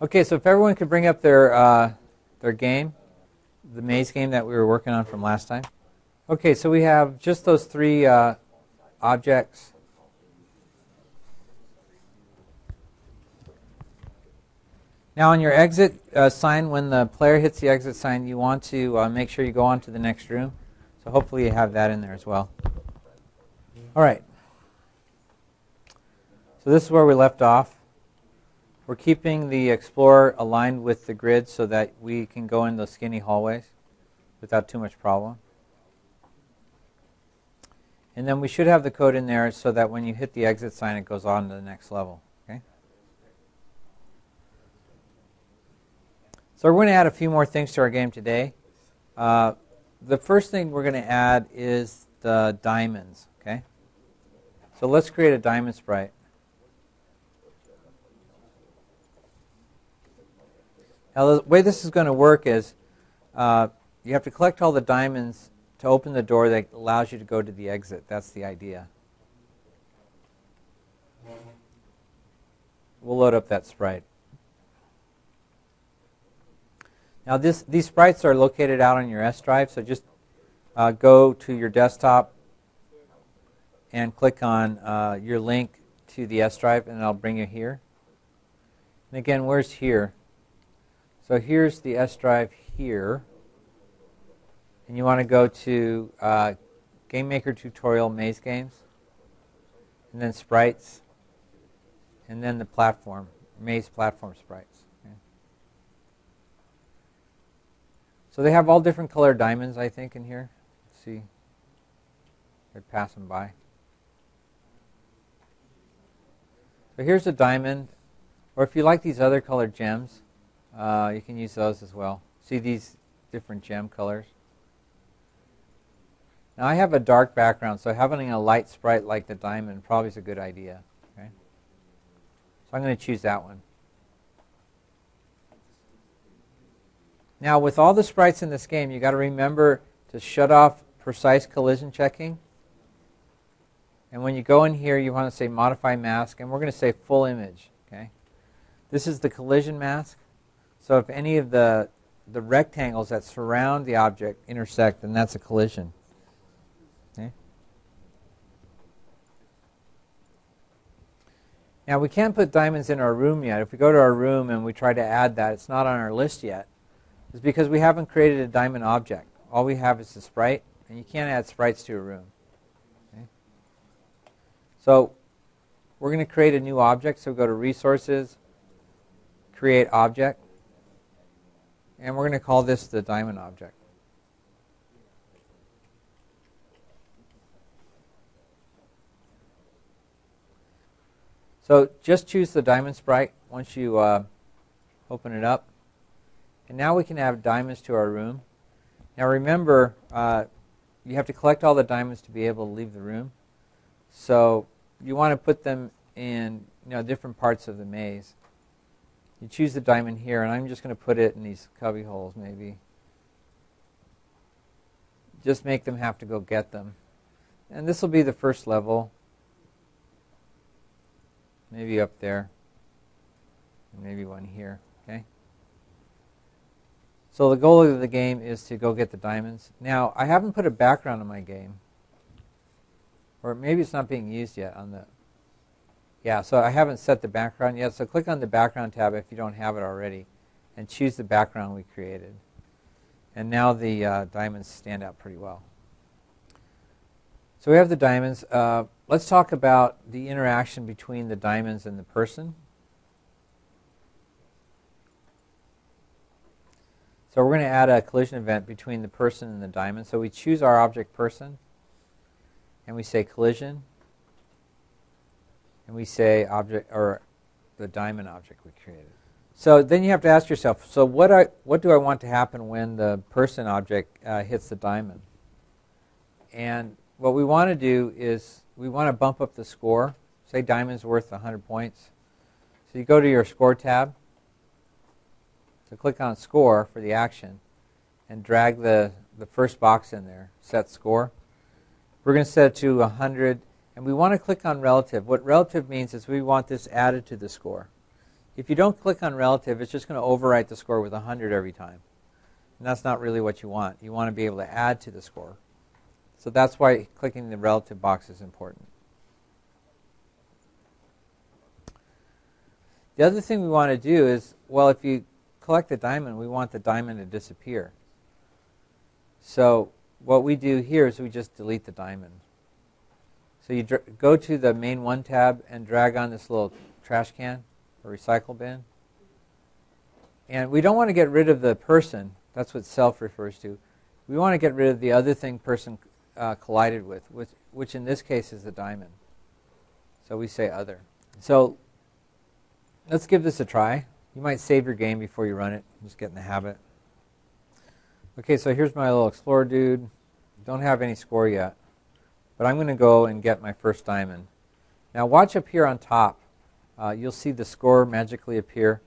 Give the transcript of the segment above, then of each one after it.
Okay, so if everyone could bring up their game, the maze game that we were working on from last time. Okay, so we have just those three objects. Now on your exit sign, when the player hits the exit sign, you want to make sure you go on to the next room. So hopefully you have that in there as well. All right. So this is where we left off. We're keeping the Explorer aligned with the grid so that we can go in those skinny hallways without too much problem. And then we should have the code in there so that when you hit the exit sign, it goes on to the next level. Okay? So we're going to add a few more things to our game today. The first thing we're going to add is the diamonds. Okay? So let's create a diamond sprite. Now, the way this is going to work is you have to collect all the diamonds to open the door that allows you to go to the exit. That's the idea. We'll load up that sprite. Now, these sprites are located out on your S drive, so just go to your desktop and click on your link to the S drive, and I'll bring you here. And again, where's here? So here's the S drive here. And you want to go to Game Maker Tutorial Maze Games, and then Sprites, and then the platform, Maze Platform Sprites. Okay. So they have all different colored diamonds, I think, in here. Let's see. They're passing by. So here's a diamond, or if you like these other colored gems, you can use those as well. See these different gem colors? Now I have a dark background, so having a light sprite like the diamond probably is a good idea. Okay? So I'm going to choose that one. Now with all the sprites in this game, you've got to remember to shut off precise collision checking. And when you go in here, you want to say modify mask, and we're going to say full image. Okay? This is the collision mask. So if any of the rectangles that surround the object intersect, then that's a collision. Okay? Now we can't put diamonds in our room yet. If we go to our room and we try to add that, it's not on our list yet. It's because we haven't created a diamond object. All we have is a sprite, and you can't add sprites to a room. Okay? So we're going to create a new object. So go to Resources, Create Object. And we're going to call this the diamond object. So just choose the diamond sprite once you open it up. And now we can add diamonds to our room. Now remember, you have to collect all the diamonds to be able to leave the room. So you want to put them in different parts of the maze. You choose the diamond here, and I'm just going to put it in these cubby holes, maybe. Just make them have to go get them. And this will be the first level. Maybe up there. And maybe one here. Okay? So the goal of the game is to go get the diamonds. Now, I haven't put a background on my game. Or maybe it's not being used yet on the... Yeah, so I haven't set the background yet, so click on the background tab if you don't have it already, and choose the background we created. And now the diamonds stand out pretty well. So we have the diamonds. Let's talk about the interaction between the diamonds and the person. So we're going to add a collision event between the person and the diamond. So we choose our object person, and we say collision. And we say object, or the diamond object we created. So then you have to ask yourself, so what do I want to happen when the person object hits the diamond? And what we want to do is we want to bump up the score. Say diamond's worth 100 points. So you go to your score tab. So click on score for the action and drag the first box in there, set score. We're going to set it to 100. And we want to click on relative. What relative means is we want this added to the score. if you don't click on relative, it's just going to overwrite the score with 100 every time. And that's not really what you want. You want to be able to add to the score. So that's why clicking the relative box is important. The other thing we want to do is, well, if you collect the diamond, we want the diamond to disappear. So what we do here is we just delete the diamond. So you go to the main 1 tab and drag on this little trash can or recycle bin. And we don't want to get rid of the person. That's what self refers to. We want to get rid of the other thing person collided with, which in this case is the diamond. So we say other. So let's give this a try. You might save your game before you run it. Just get in the habit. Okay, so here's my little explorer dude. Don't have any score yet. But I'm going to go and get my first diamond. Now watch up here on top. You'll see the score magically appear.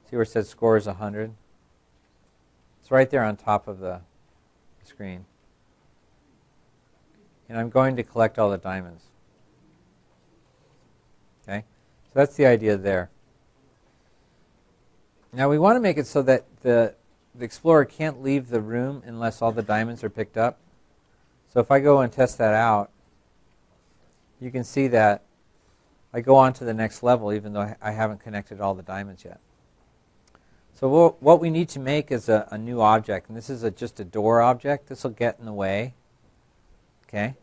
See where it says score is 100? It's right there on top of the screen. And I'm going to collect all the diamonds. Okay? So that's the idea there. Now we want to make it so that the explorer can't leave the room unless all the diamonds are picked up. So if I go and test that out, you can see that I go on to the next level even though I haven't connected all the diamonds yet. So what we need to make is a new object, and this is just a door object. This will get in the way. Okay?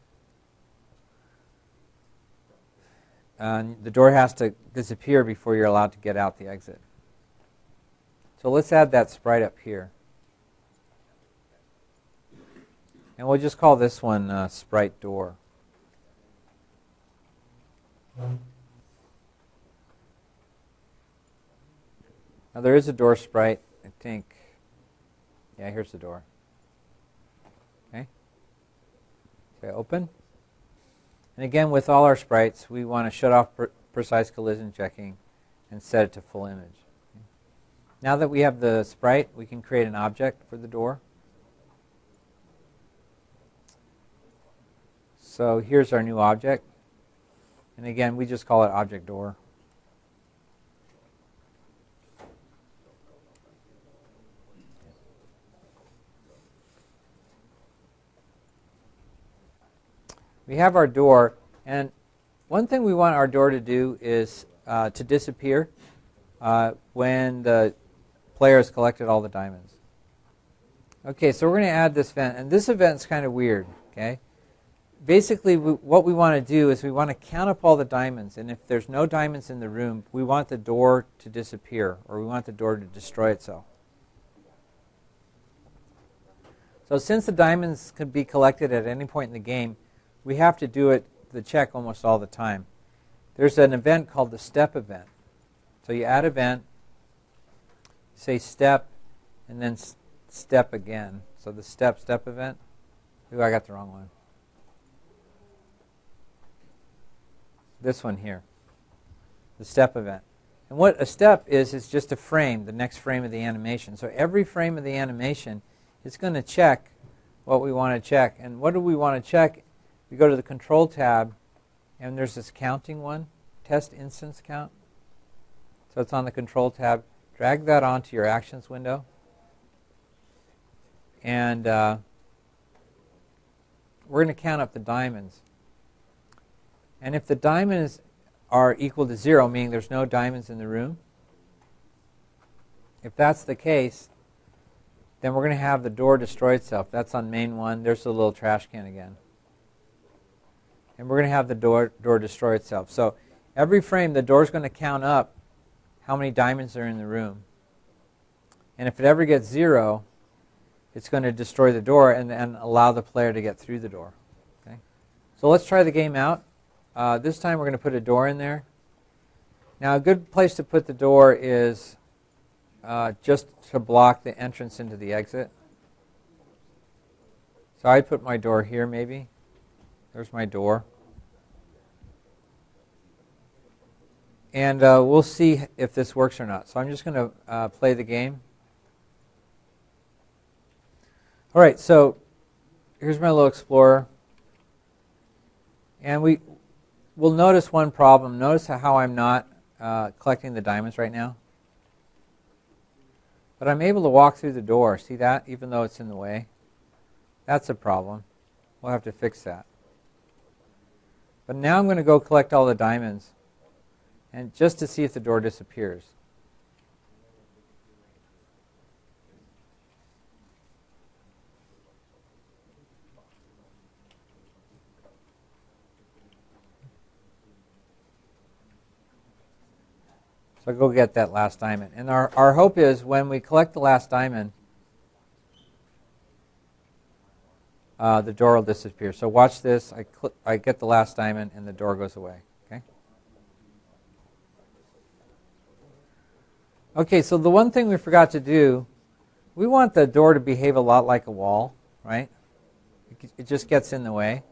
The door has to disappear before you're allowed to get out the exit. So let's add that sprite up here. And we'll just call this one Sprite Door. Now there is a door sprite, I think. Yeah, here's the door. Okay. Say open. And again, with all our sprites, we want to shut off precise collision checking and set it to full image. Okay. Now that we have the sprite, we can create an object for the door. So here's our new object. And again, we just call it object door. We have our door, and one thing we want our door to do is to disappear when the player has collected all the diamonds. Okay, so we're going to add this event, and this event is kind of weird. Okay, basically what we want to do is we want to count up all the diamonds, and if there's no diamonds in the room, we want the door to disappear, or we want the door to destroy itself. So since the diamonds can be collected at any point in the game, we have to do the check almost all the time. There's an event called the step event. So you add event, say step, and then step again. So the step event. Ooh, I got the wrong one. This one here, the step event. And what a step is just a frame, the next frame of the animation. So every frame of the animation is going to check what we want to check. And what do we want to check? We go to the Control tab, and there's this counting one, Test Instance Count. So it's on the Control tab. Drag that onto your Actions window. And we're going to count up the diamonds. And if the diamonds are equal to 0, meaning there's no diamonds in the room, if that's the case, then we're going to have the door destroy itself. That's on main 1. There's the little trash can again. And we're going to have the door destroy itself. So every frame, the door is going to count up how many diamonds are in the room. And if it ever gets 0, it's going to destroy the door and allow the player to get through the door. Okay? So let's try the game out. This time we're going to put a door in there. Now a good place to put the door is just to block the entrance into the exit. So I'd put my door here maybe. There's my door. And we'll see if this works or not. So I'm just going to play the game. All right, so here's my little explorer. And we'll notice one problem. Notice how I'm not collecting the diamonds right now. But I'm able to walk through the door. See that? Even though it's in the way. That's a problem. We'll have to fix that. But now I'm going to go collect all the diamonds, and just to see if the door disappears. So go get that last diamond. And our hope is when we collect the last diamond, the door will disappear. So watch this. I get the last diamond and the door goes away. Okay? Okay, so the one thing we forgot to do, we want the door to behave a lot like a wall, right? It just gets in the way.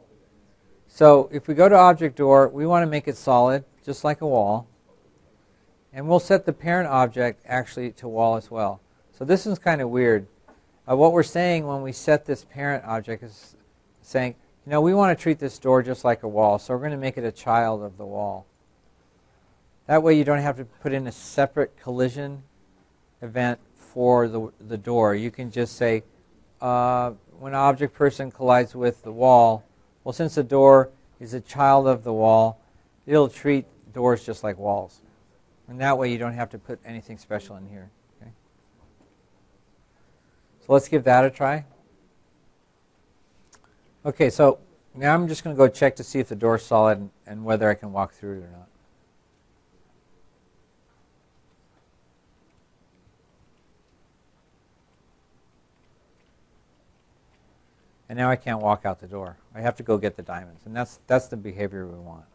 So if we go to Object Door, we want to make it solid, just like a wall. And we'll set the parent object actually to wall as well. So this is kind of weird. What we're saying when we set this parent object is saying, we want to treat this door just like a wall, so we're going to make it a child of the wall. That way you don't have to put in a separate collision event for the door. You can just say, when an object person collides with the wall, well, since the door is a child of the wall, it'll treat doors just like walls. And that way you don't have to put anything special in here. Okay? So let's give that a try. Okay, so now I'm just going to go check to see if the door is solid and whether I can walk through it or not. And now I can't walk out the door. I have to go get the diamonds. And that's the behavior we want.